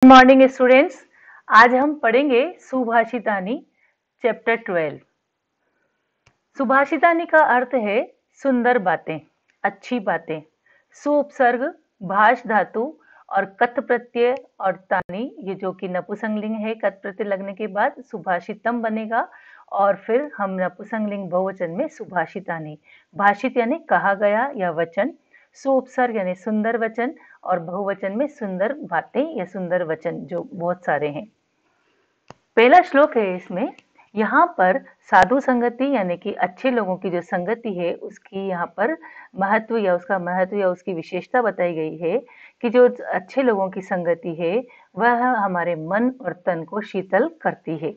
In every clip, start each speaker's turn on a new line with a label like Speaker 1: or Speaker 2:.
Speaker 1: Morning students. आज हम पढ़ेंगे सुभाषितानी चैप्टर 12। सुभाषितानी का अर्थ है सुंदर बातें, अच्छी बातें। सुउपसर्ग, भाष धातु और कत प्रत्यय और तानी, ये जो कि नपुंसकलिंग है, कत प्रत्यय लगने के बाद सुभाषितम बनेगा और फिर हम नपुंसकलिंग बहुवचन में सुभाषितानी। भाषित यानी कहा गया या वचन, सुउपसर्ग यानी सुंदर वचन और बहुवचन में सुंदर बातें या सुंदर वचन जो बहुत सारे हैं। पहला श्लोक है इसमें, यहाँ पर साधु संगति यानी कि अच्छे लोगों की जो संगति है उसकी यहाँ पर महत्व या उसकी विशेषता बताई गई है कि जो अच्छे लोगों की संगति है वह हमारे मन और तन को शीतल करती है।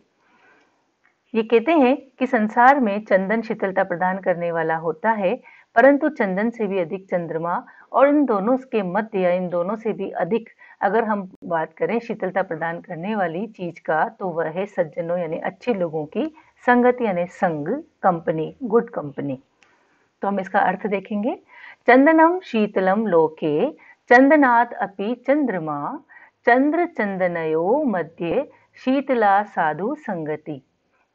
Speaker 1: ये कहते हैं कि संसार में चंदन शीतलता प्रदान करने वाला होता है, परंतु चंदन से भी अधिक चंद्रमा और इन दोनों के मध्य या इन दोनों से भी अधिक अगर हम बात करें शीतलता प्रदान करने वाली चीज का तो वह है सज्जनों यानी अच्छे लोगों की संगत यानी संग, कंपनी, गुड कंपनी। तो हम इसका अर्थ देखेंगे। चंदनम शीतलम लोके चंदनात् अपि चंद्रमा चंद्र चंदनयो मध्ये शीतला साधु संगति।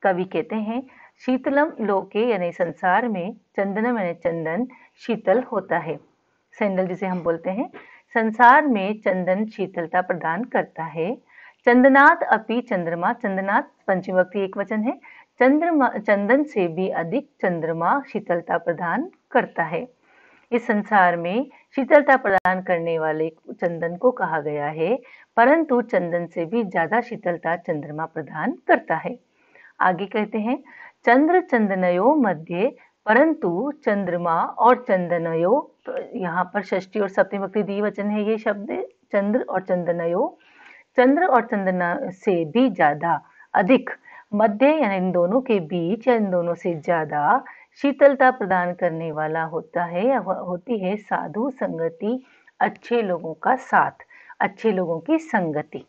Speaker 1: कवि कहते हैं शीतलम लोके यानी संसार में चंदनम यानी चंदन शीतल होता है, सैंडल जिसे हम बोलते हैं। संसार में चंदन शीतलता प्रदान करता है। चंदनात् अपि चंद्रमा, चंदनात् पंचमी विभक्ति एक वचन है। चंद्रमा, चंदन से भी अधिक चंद्रमा शीतलता प्रदान करता है। इस संसार में शीतलता प्रदान करने वाले चंदन को कहा गया है, परंतु चंदन से भी ज्यादा शीतलता चंद्रमा प्रदान करता है। आगे कहते हैं चंद्र चंदनयो मध्य, परंतु चंद्रमा और चंदनयो, तो यहाँ पर षष्ठी और सप्तमी विभक्ति द्विवचन है। ये शब्द चंद्र और चंदनयो, चंद्र और चंदन से भी ज्यादा, अधिक, मध्य यानी इन दोनों के बीच या इन दोनों से ज्यादा शीतलता प्रदान करने वाला होता है या होती है साधु संगति, अच्छे लोगों का साथ, अच्छे लोगों की संगति।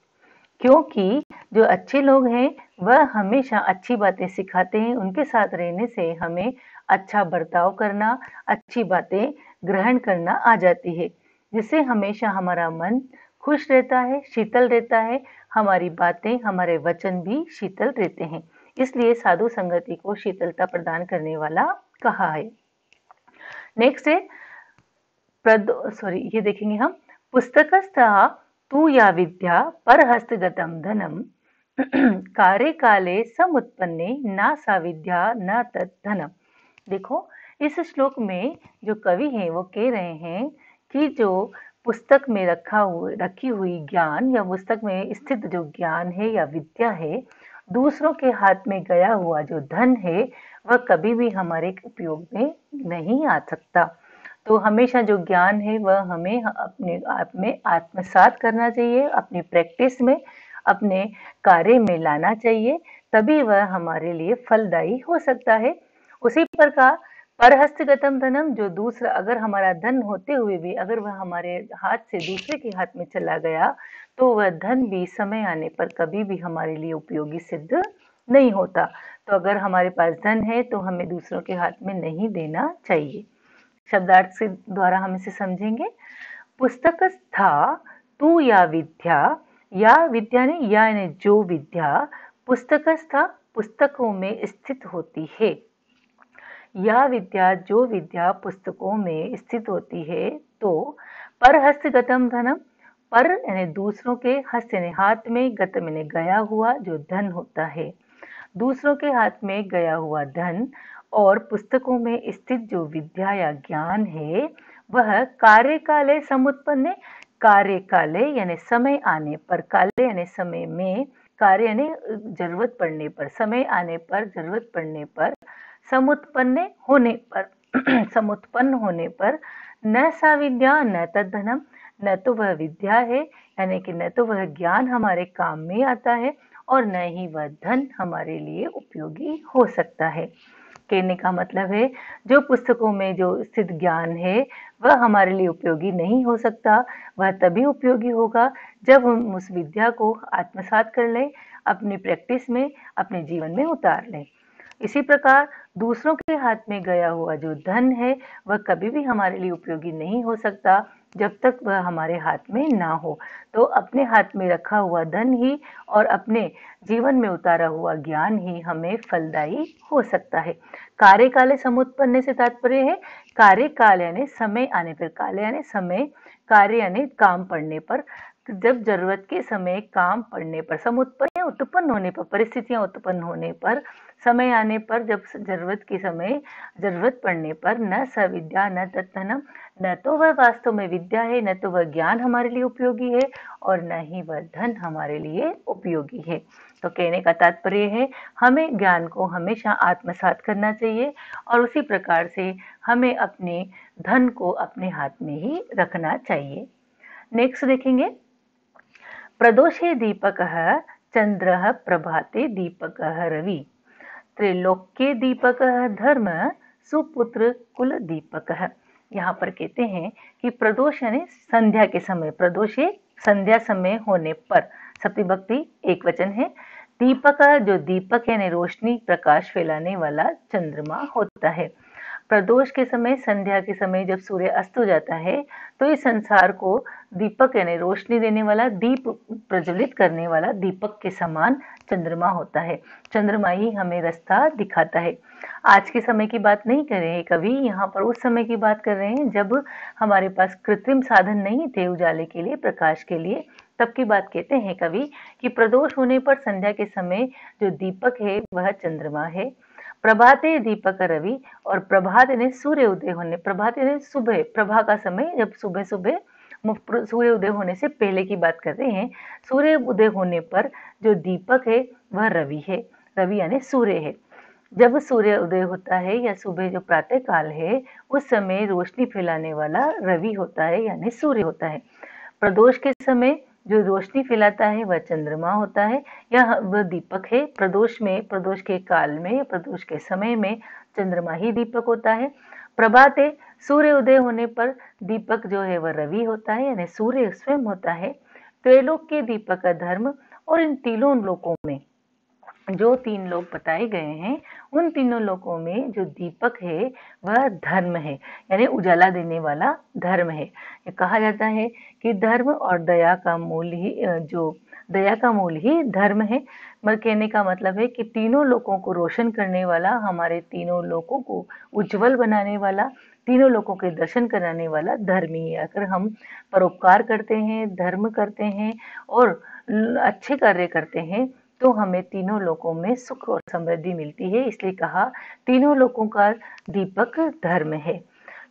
Speaker 1: क्योंकि जो अच्छे लोग हैं वह हमेशा अच्छी बातें सिखाते हैं, उनके साथ रहने से हमें अच्छा बर्ताव करना, अच्छी बातें ग्रहण करना आ जाती है, जिससे हमेशा हमारा मन खुश रहता है, शीतल रहता है, हमारी बातें, हमारे वचन भी शीतल रहते हैं। इसलिए साधु संगति को शीतलता प्रदान करने वाला कहा है। नेक्स्ट है ये देखेंगे हम, पुस्तकस्थः तू या विद्या परहस्तगतं धनम कार्य काले समुत्पन्ने ना सा विद्या न तत् धनम। देखो इस श्लोक में जो कवि हैं वो कह रहे हैं कि जो पुस्तक में रखी हुई ज्ञान या पुस्तक में स्थित जो ज्ञान है या विद्या है, दूसरों के हाथ में गया हुआ जो धन है वह कभी भी हमारे उपयोग में नहीं आ सकता। तो हमेशा जो ज्ञान है वह हमें अपने आप में आत्मसात करना चाहिए, अपनी प्रैक्टिस में, अपने कार्य में लाना चाहिए, तभी वह हमारे लिए फलदायी हो सकता है। उसी प्रकार परहस्तगतम धनम, जो दूसरा अगर हमारा धन होते हुए भी अगर वह हमारे हाथ से दूसरे के हाथ में चला गया तो वह धन भी समय आने पर कभी भी हमारे लिए उपयोगी सिद्ध नहीं होता। तो अगर हमारे पास धन है तो हमें दूसरों के हाथ में नहीं देना चाहिए। शब्दार्थ से द्वारा हम इसे समझेंगे। पुस्तकस्था तू या विद्या ने यानी जो विद्या पुस्तकस्था पुस्तकों में स्थित होती है, या विद्या जो विद्या पुस्तकों में स्थित होती है, तो परहस्तगतम धनम, पर यानी दूसरों के हस्त यानी हाथ में, गत यानी गया हुआ जो धन होता है, दूसरों के हाथ में गया हुआ धन और पुस्तकों में स्थित जो विद्या या ज्ञान है वह कार्य काले समुत्पन्ने, कार्य काले यानी समय आने पर, काले यानी समय में, कार्य यानी जरूरत पड़ने पर, समय आने पर, जरूरत पड़ने पर, समुत्पन्न होने पर न सा विद्या न तद धनम, न तो वह विद्या है यानी कि न तो वह ज्ञान हमारे काम में आता है और न ही वह धन हमारे लिए उपयोगी हो सकता है। कहने का मतलब है जो पुस्तकों में जो स्थित ज्ञान है वह हमारे लिए उपयोगी नहीं हो सकता, वह तभी उपयोगी होगा जब हम उस विद्या को आत्मसात कर लें, अपनी प्रैक्टिस में, अपने जीवन में उतार लें। इसी प्रकार दूसरों के हाथ में गया हुआ जो धन है वह कभी भी हमारे लिए उपयोगी नहीं हो सकता जब तक वह हमारे हाथ में ना हो। तो अपने हाथ में रखा हुआ धन ही और अपने जीवन में उतारा हुआ ज्ञान ही हमें फलदायी हो सकता है। कार्यकाले समुत्पन्न से तात्पर्य है कार्यकाल यानी समय आने पर, काल यानी समय, कार्य यानी काम पड़ने पर। जब जरूरत के समय काम पड़ने पर, समुत्पन्न उत्पन्न होने पर, परिस्थितियां उत्पन्न होने पर, समय आने पर, जब जरूरत के समय जरूरत पड़ने पर न सविद्या न तत्धनम, न तो वह वास्तव में विद्या है, न तो वह ज्ञान हमारे लिए उपयोगी है और न ही वह धन हमारे लिए उपयोगी है। तो कहने का तात्पर्य है हमें ज्ञान को हमेशा आत्मसात करना चाहिए और उसी प्रकार से हमें अपने धन को अपने हाथ में ही रखना चाहिए। नेक्स्ट देखेंगे, प्रदोषे दीपकः चंद्रः प्रभाते दीपकः रवि, त्रैलोक्ये दीपकः धर्म, सुपुत्र कुल दीपकः। यहाँ पर कहते हैं कि प्रदोष यानी संध्या के समय, प्रदोषे संध्या समय होने पर, सप्तविभक्ति एक वचन है। दीपक जो दीपक यानी रोशनी प्रकाश फैलाने वाला चंद्रमा होता है। प्रदोष के समय, संध्या के समय जब सूर्य अस्त हो जाता है तो इस संसार को दीपक यानी रोशनी देने वाला, दीप प्रज्वलित करने वाला दीपक के समान चंद्रमा होता है। चंद्रमा ही हमें रास्ता दिखाता है। आज के समय की बात नहीं कर रहे हैं कवि, यहाँ पर उस समय की बात कर रहे हैं जब हमारे पास कृत्रिम साधन नहीं थे उजाले के लिए, प्रकाश के लिए। तब की बात कहते हैं कवि कि प्रदोष होने पर संध्या के समय जो दीपक है वह चंद्रमा है। प्रभाते दीपक रवि, और प्रभात यानी सूर्य उदय होने, प्रभात यानी सुबह, प्रभा का समय, जब सुबह सुबह सूर्य उदय होने से पहले की बात कर रहे हैं। सूर्य उदय होने पर जो दीपक है वह रवि है, रवि यानी सूर्य है। जब सूर्य उदय होता है या सुबह जो प्रातः काल है उस समय रोशनी फैलाने वाला रवि होता है यानी सूर्य होता है। प्रदोष के समय जो रोशनी फैलाता है वह चंद्रमा होता है या वह दीपक है। प्रदोष में, प्रदोष के काल में, प्रदोष के समय में चंद्रमा ही दीपक होता है। प्रभाते सूर्य उदय होने पर दीपक जो है वह रवि होता है यानी सूर्य स्वयं होता है। त्रैलोक के दीपक का धर्म, और इन तीनों लोकों में जो तीन लोग बताए गए हैं उन तीनों लोकों में जो दीपक है वह धर्म है यानी उजाला देने वाला धर्म है। ये कहा जाता है कि धर्म और दया का मूल ही, जो दया का मूल ही धर्म है। मगर कहने का मतलब है कि तीनों लोगों को रोशन करने वाला, हमारे तीनों लोगों को उज्जवल बनाने वाला, तीनों लोगों के दर्शन कराने वाला धर्म ही है। अगर हम परोपकार करते हैं, धर्म करते हैं और अच्छे कार्य करते हैं तो हमें तीनों लोकों में सुख और समृद्धि मिलती है। इसलिए कहा तीनों लोकों का दीपक धर्म है।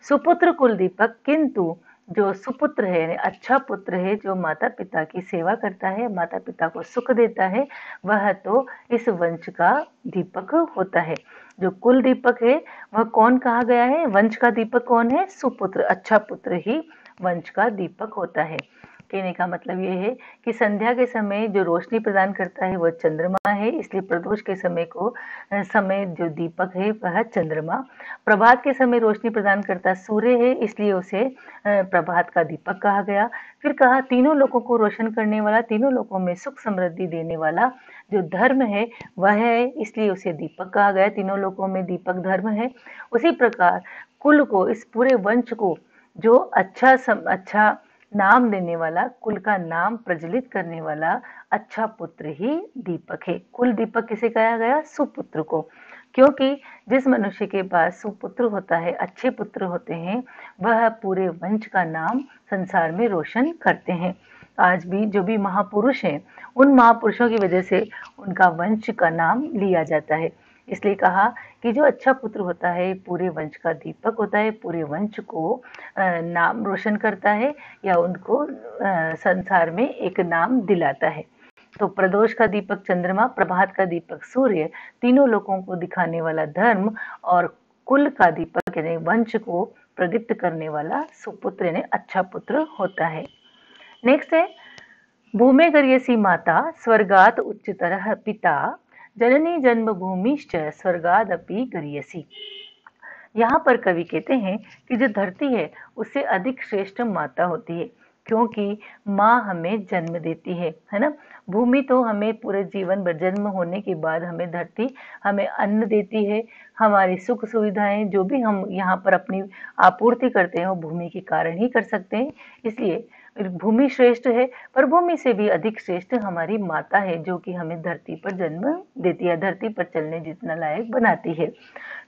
Speaker 1: सुपुत्र कुल दीपक, किंतु जो सुपुत्र है यानी अच्छा पुत्र है, जो माता पिता की सेवा करता है, माता पिता को सुख देता है, वह तो इस वंश का दीपक होता है। जो कुल दीपक है वह कौन कहा गया है? वंश का दीपक कौन है? सुपुत्र, अच्छा पुत्र ही वंश का दीपक होता है। कहने का मतलब ये है कि संध्या के समय जो रोशनी प्रदान करता है वह चंद्रमा है, इसलिए प्रदोष के समय को समय जो दीपक है वह चंद्रमा। प्रभात के समय रोशनी प्रदान करता सूर्य है, इसलिए उसे प्रभात का दीपक कहा गया। फिर कहा तीनों लोगों को रोशन करने वाला, तीनों लोगों में सुख समृद्धि देने वाला जो धर्म है वह है, इसलिए उसे दीपक कहा गया। तीनों लोगों में दीपक धर्म है। उसी प्रकार कुल को, इस पूरे वंश को जो अच्छा नाम देने वाला, कुल का नाम प्रज्वलित करने वाला अच्छा पुत्र ही दीपक है। कुल दीपक किसे कहा गया? सुपुत्र को, क्योंकि जिस मनुष्य के पास सुपुत्र होता है, अच्छे पुत्र होते हैं, वह पूरे वंश का नाम संसार में रोशन करते हैं। आज भी जो भी महापुरुष हैं उन महापुरुषों की वजह से उनका वंश का नाम लिया जाता है। इसलिए कहा कि जो अच्छा पुत्र होता है पूरे वंश का दीपक होता है, पूरे वंश को नाम रोशन करता है या उनको संसार में एक नाम दिलाता है। तो प्रदोष का दीपक चंद्रमा, प्रभात का दीपक सूर्य, तीनों लोगों को दिखाने वाला धर्म, और कुल का दीपक यानी वंश को प्रदीप्त करने वाला सुपुत्र यानी अच्छा पुत्र होता है। नेक्स्ट है, भूमे गर्यसी माता स्वर्गात उच्चतरः पिता, जननी जन्मभूमिश्च स्वर्गादपि गर्यसी। यहाँ पर कवि कहते हैं कि जो धरती है उससे अधिक श्रेष्ठ माता होती है। क्योंकि माँ हमें जन्म देती है ना। भूमि तो हमें पूरे जीवन भर, जन्म होने के बाद हमें धरती हमें अन्न देती है। हमारी सुख सुविधाएं जो भी हम यहाँ पर अपनी आपूर्ति करते हैं वो भूमि के कारण ही कर सकते हैं। इसलिए भूमि श्रेष्ठ है, पर भूमि से भी अधिक श्रेष्ठ हमारी माता है, जो कि हमें धरती पर जन्म देती है, धरती पर चलने जितना लायक बनाती है।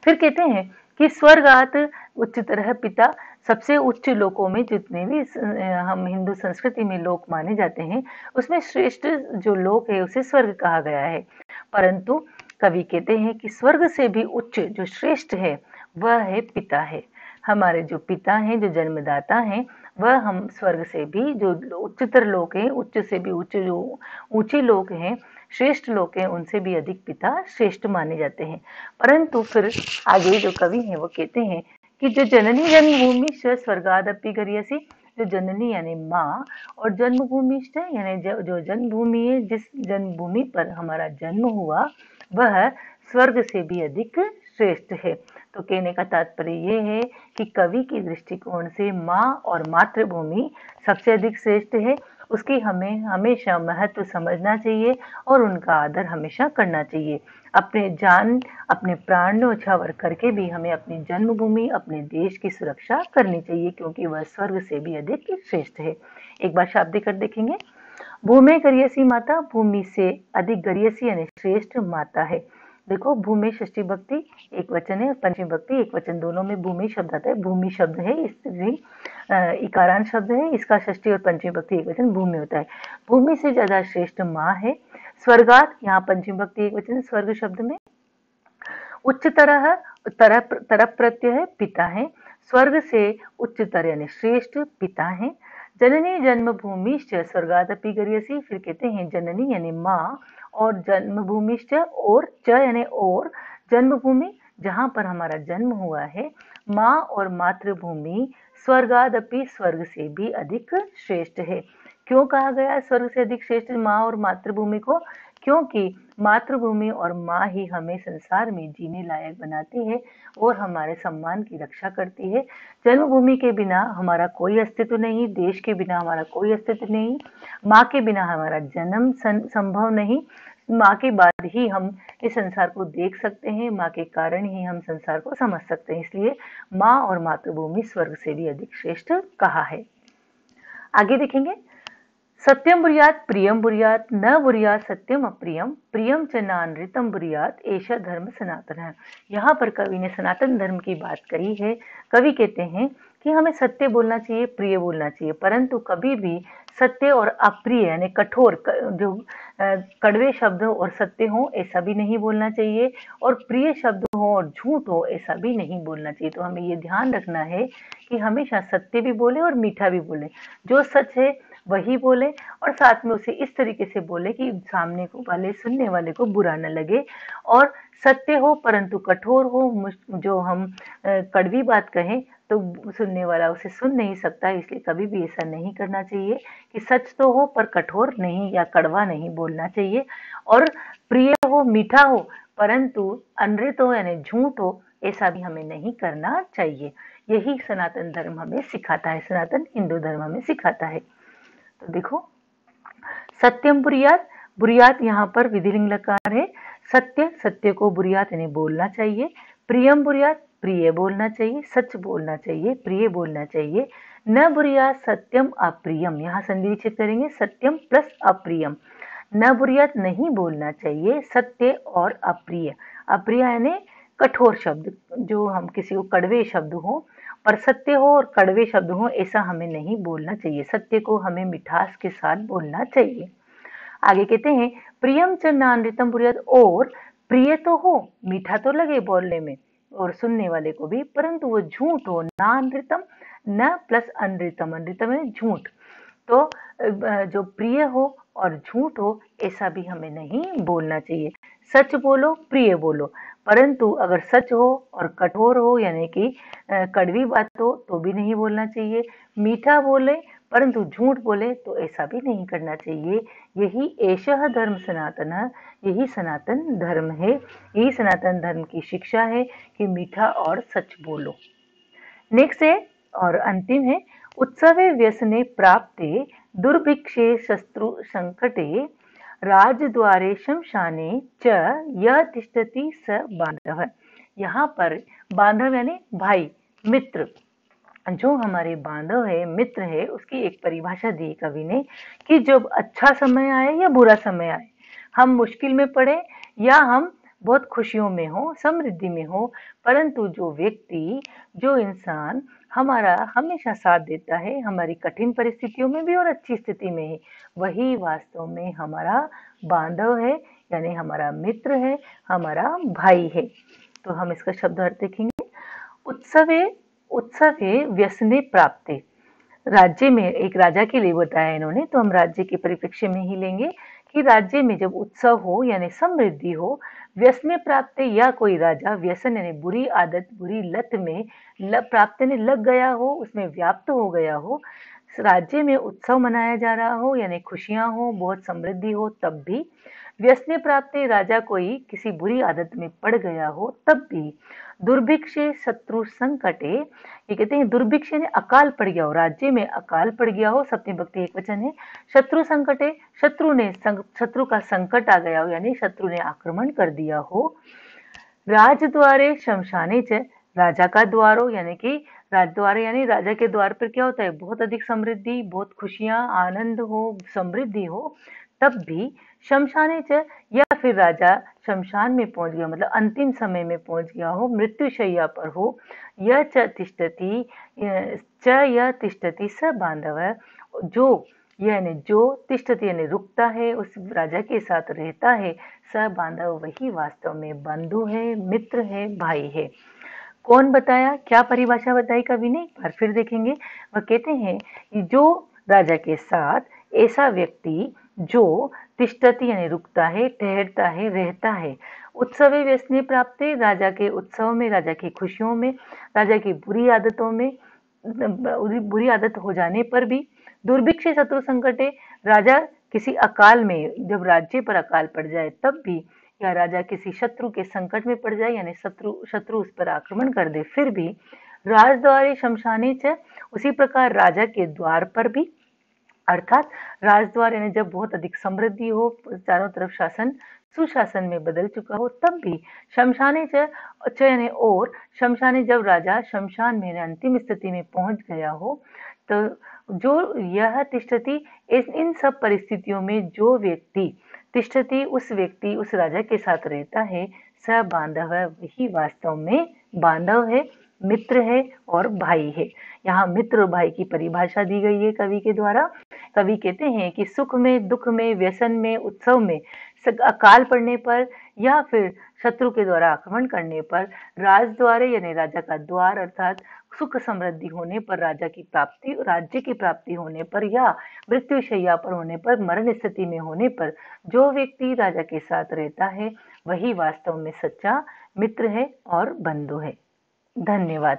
Speaker 1: फिर कहते हैं कि स्वर्गात उच्चतर पिता, सबसे उच्च लोकों में जितने भी हम हिंदू संस्कृति में लोक माने जाते हैं, उसमें श्रेष्ठ जो लोक है उसे स्वर्ग कहा गया है। परंतु कवि कहते हैं कि स्वर्ग से भी उच्च जो श्रेष्ठ है वह है पिता है। हमारे जो पिता हैं, जो जन्मदाता हैं, वह हम स्वर्ग से भी जो उच्चतर लोक हैं, उच्च से भी उच्च जो ऊंचे लोक हैं, श्रेष्ठ लोक हैं, उनसे भी अधिक पिता श्रेष्ठ माने जाते हैं। परंतु फिर आगे जो कवि हैं वो कहते हैं कि जो जननी जन्मभूमि स्वर्गादपि गरीयसी, जो जननी यानी माँ और जन्मभूमि यानी जो जन्मभूमि है, जिस जन्मभूमि पर हमारा जन्म हुआ वह स्वर्ग से भी अधिक श्रेष्ठ है। तो कहने का तात्पर्य ये है कि कवि की दृष्टिकोण से माँ और मातृभूमि सबसे अधिक श्रेष्ठ है। उसकी हमें हमेशा महत्व समझना चाहिए और उनका आदर हमेशा करना चाहिए। अपने जान, अपने प्राण न्यौछावर करके भी हमें अपनी जन्मभूमि, अपने देश की सुरक्षा करनी चाहिए, क्योंकि वह स्वर्ग से भी अधिक श्रेष्ठ है। एक बार शाब्दिक अर्थ देखेंगे। भूमि गरियसी माता, भूमि से अधिक गरियसी यानी श्रेष्ठ माता है। देखो, भूमि षष्ठी भक्ति एक वचन है और पंचमी भक्ति एक वचन, दोनों में भूमि शब्द आता है। भूमि शब्द है, स्त्री इकारांत शब्द है, इसका षष्ठी और पंचमी भक्ति एक वचन भूमि होता है। भूमि से ज्यादा श्रेष्ठ माँ है। स्वर्गात, यहाँ पंचमी भक्ति एक वचन, स्वर्ग शब्द में उच्चतर तरप प्रत्यय है, पिता है। स्वर्ग से उच्चतर यानी श्रेष्ठ पिता है। जननी जन्मभूमिश्च स्वर्गादपि गरियसी, फिर कहते हैं जननी यानी माँ और जन्मभूमिश्च और च यानी और जन्मभूमि, जहाँ पर हमारा जन्म हुआ है, माँ और मातृभूमि स्वर्गादपि स्वर्ग से भी अधिक श्रेष्ठ है। क्यों कहा गया स्वर्ग से अधिक श्रेष्ठ माँ और मातृभूमि को? क्योंकि मातृभूमि और माँ ही हमें संसार में जीने लायक बनाती है और हमारे सम्मान की रक्षा करती है। जन्मभूमि के बिना हमारा कोई अस्तित्व नहीं, देश के बिना हमारा कोई अस्तित्व नहीं, माँ के बिना हमारा जन्म संभव नहीं। माँ के बाद ही हम इस संसार को देख सकते हैं, माँ के कारण ही हम संसार को समझ सकते हैं। इसलिए माँ और मातृभूमि स्वर्ग से भी अधिक श्रेष्ठ कहा है। आगे देखेंगे। सत्यम बुर्यात प्रियम बुर्यात, न बुर्यात सत्यम अप्रियम, प्रियम च नानृतम बुर्यात, ऐसा धर्म सनातन है। यहाँ पर कवि ने सनातन धर्म की बात कही है। कवि कहते हैं कि हमें सत्य बोलना चाहिए, प्रिय बोलना चाहिए, परंतु कभी भी सत्य और अप्रिय यानी कठोर, जो कड़वे शब्द और सत्य हो ऐसा भी नहीं बोलना चाहिए, और प्रिय शब्द हो और झूठ हो ऐसा भी नहीं बोलना चाहिए। तो हमें ये ध्यान रखना है कि हमेशा सत्य भी बोले और मीठा भी बोले, जो सच है वही बोले, और साथ में उसे इस तरीके से बोले कि सामने को वाले, सुनने वाले को बुरा न लगे। और सत्य हो परंतु कठोर हो, जो हम कड़वी बात कहें तो सुनने वाला उसे सुन नहीं सकता। इसलिए कभी भी ऐसा नहीं करना चाहिए कि सच तो हो पर कठोर नहीं या कड़वा नहीं बोलना चाहिए। और प्रिय हो, मीठा हो, परंतु अनृत हो यानी झूठ हो, ऐसा भी हमें नहीं करना चाहिए। यही सनातन धर्म हमें सिखाता है, सनातन हिंदू धर्म हमें सिखाता है। तो देखो, सत्यम बुर्यात, बुर्यात यहाँ पर विधिलिंग लकार है। सत्य, सत्य को बुर्यात यानी बोलना चाहिए। प्रियम बुर्यात, प्रिय बोलना चाहिए, सच बोलना चाहिए, प्रिय बोलना चाहिए। न बुर्यात सत्यम अप्रियम, यहाँ संधि विच्छेद करेंगे, सत्यम प्लस अप्रियम। न बुर्यात नहीं बोलना चाहिए सत्य और अप्रिय। अप्रिय यानी कठोर शब्द, जो हम किसी को कड़वे शब्द हो, पर सत्य हो और कड़वे शब्द हो ऐसा हमें नहीं बोलना चाहिए। सत्य को हमें मिठास के साथ बोलना चाहिए। आगे कहते हैं प्रियम च नानृतम बुर्यात, और प्रिय तो हो, मीठा तो लगे बोलने में और सुनने वाले को भी, परंतु वो झूठ हो। नानृतम, न प्लस अनृतम, अनृतम है झूठ। तो जो प्रिय हो और झूठ हो ऐसा भी हमें नहीं बोलना चाहिए। सच बोलो, प्रिय बोलो, परंतु अगर सच हो और कठोर हो यानी कि कड़वी बात हो तो भी नहीं बोलना चाहिए। मीठा बोले परंतु झूठ बोले तो ऐसा भी नहीं करना चाहिए। यही एषः धर्म सनातन, यही सनातन धर्म है, यही सनातन धर्म की शिक्षा है कि मीठा और सच बोलो। नेक्स्ट है और अंतिम है उत्सवे व्यसने प्राप्ते दुर्भिक्षे शत्रु संकटे राजद्वारे शमशाने च यह तिष्ठति स बांधव। यहाँ पर बांधव यानी भाई, मित्र। जो हमारे बांधव है, मित्र है, उसकी एक परिभाषा दी कवि ने कि जब अच्छा समय आए या बुरा समय आए, हम मुश्किल में पड़े या हम बहुत खुशियों में हो, समृद्धि में हो, परंतु जो व्यक्ति, जो इंसान हमारा हमेशा साथ देता है, हमारी कठिन परिस्थितियों में भी और अच्छी स्थिति में ही, वही वास्तव में हमारा बांधव है, यानी हमारा मित्र है, हमारा भाई है। तो हम इसका शब्द अर्थ देखेंगे। उत्सवे उत्सवे व्यसने प्राप्ते, राज्य में एक राजा के लिए बताया इन्होंने, तो हम राज्य के परिप्रेक्ष्य में ही लेंगे कि राज्य में जब उत्सव हो यानी समृद्धि हो, व्यसने प्राप्त या कोई राजा व्यसन यानी बुरी आदत, बुरी लत में प्राप्त ने लग गया हो, उसमें व्याप्त हो गया हो, राज्य में उत्सव मनाया जा रहा हो यानी खुशियां हो, बहुत समृद्धि हो, तब भी व्यसने प्राप्त राजा कोई किसी बुरी आदत में पड़ गया हो, तब भी दुर्भिक्षे शत्रु संकटे, ये कहते हैं दुर्भिक्ष यानी अकाल पड़ गया हो, राज्य में अकाल पड़ गया हो, सप्तमी विभक्ति एकवचन है। शत्रु संकटे, शत्रु का संकट आ गया हो यानी शत्रु ने आक्रमण कर दिया हो। राजद्वारे शमशाने च, राजा का द्वार हो यानी कि राजद्वार यानी राजा के द्वार पर क्या होता है, बहुत अधिक समृद्धि, बहुत खुशियां, आनंद हो, समृद्धि हो, तब भी शमशाने च, या फिर राजा शमशान में पहुंच गया, मतलब अंतिम समय में पहुंच गया हो, मृत्युशैया पर हो, यह च तिष्ठति, च यह तिष्ठति स बांधव, जो यानी जो तिष्ठति यानी रुकता है, उस राजा के साथ रहता है, स बांधव वही वास्तव में बंधु है, मित्र है, भाई है। कौन बताया, क्या परिभाषा बताई कवि ने, एक बार फिर देखेंगे। वह कहते हैं कि जो राजा के साथ ऐसा व्यक्ति जो तिष्ठति यानी रुकता है, ठहरता है, रहता है, उत्सवे व्यसने प्राप्ते, राजा के उत्सव में, राजा की खुशियों में, राजा की बुरी आदतों में, बुरी आदत हो जाने पर भी, दुर्भिक्षे शत्रु संकटे, राजा किसी अकाल में, जब राज्य पर अकाल पड़ जाए तब भी, या राजा किसी शत्रु के संकट में पड़ जाए यानी शत्रु उस पर आक्रमण कर दे फिर भी, राजद्वारे शमशाने च, उसी प्रकार राजा के द्वार पर भी, अर्थात राजद्वार यानी जब बहुत अधिक समृद्धि हो, चारों तरफ शासन सुशासन में बदल चुका हो, तब भी शमशाने च यानी और शमशाने, जब राजा शमशान में अंतिम स्थिति में पहुंच गया हो, तो जो यह तिष्ठति, इन सब परिस्थितियों में जो व्यक्ति तिष्ठति, उस व्यक्ति उस राजा के साथ रहता है, स बांधव, वही वास्तव में बांधव है, मित्र है और भाई है। यहाँ मित्र और भाई की परिभाषा दी गई है कवि के द्वारा। कवि कहते हैं कि सुख में, दुख में, व्यसन में, उत्सव में, अकाल पड़ने पर या फिर शत्रु के द्वारा आक्रमण करने पर, राजद्वारे यानी राजा का द्वार, अर्थात सुख समृद्धि होने पर, राजा की प्राप्ति, राज्य की प्राप्ति होने पर, या मृत्युशैया पर होने पर, मरण स्थिति में होने पर, जो व्यक्ति राजा के साथ रहता है वही वास्तव में सच्चा मित्र है और बंधु है। धन्यवाद।